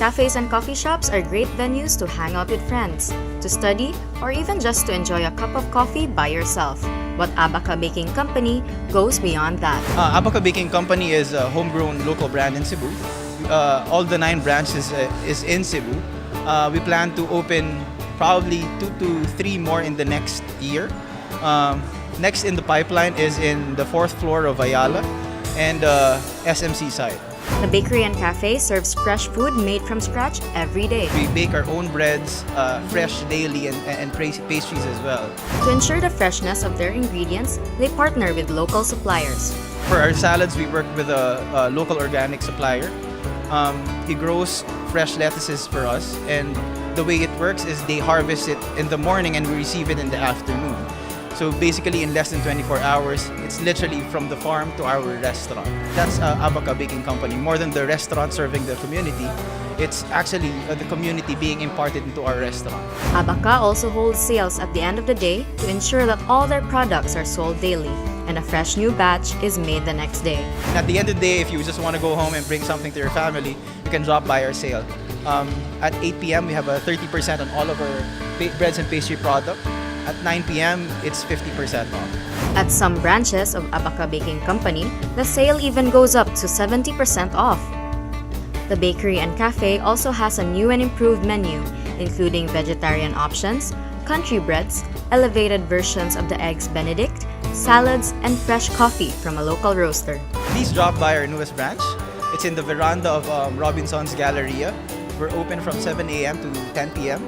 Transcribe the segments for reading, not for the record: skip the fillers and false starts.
cafes and coffee shops are great venues to hang out with friends, to study, or even just to enjoy a cup of coffee by yourself. But Abaca Baking Company goes beyond that. Abaca Baking Company is a homegrown local brand in Cebu. All the 9 branches is in Cebu. We plan to open probably 2 to 3 more in the next year. Next in the pipeline is in the 4th floor of Ayala and SMC side. The bakery and cafe serves fresh food made from scratch every day. We bake our own breads, fresh daily, and pastries as well. To ensure the freshness of their ingredients, they partner with local suppliers. For our salads, we work with a local organic supplier. He grows fresh lettuces for us, and the way it works is they harvest it in the morning and we receive it in the afternoon. So basically, in less than 24 hours, it's literally from the farm to our restaurant. That's Abaca Baking Company. More than the restaurant serving the community, it's actually the community being imparted into our restaurant. Abaca also holds sales at the end of the day to ensure that all their products are sold daily and a fresh new batch is made the next day. At the end of the day, if you just want to go home and bring something to your family, you can drop by our sale. At 8 p.m., we have a 30% on all of our breads and pastry product. At 9 p.m., it's 50% off. At some branches of Abaca Baking Company, the sale even goes up to 70% off. The bakery and cafe also has a new and improved menu, including vegetarian options, country breads, elevated versions of the Eggs Benedict, salads, and fresh coffee from a local roaster. Please drop by our newest branch. It's in the veranda of Robinson's Galleria. We're open from 7 a.m. to 10 p.m.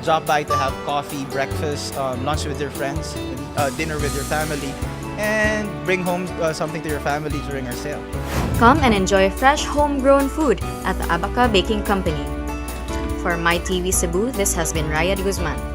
Drop by to have coffee, breakfast, lunch with your friends, dinner with your family, and bring home something to your family during our sale. Come and enjoy fresh homegrown food at the Abaca Baking Company. For MyTV Cebu, this has been Raya Guzman.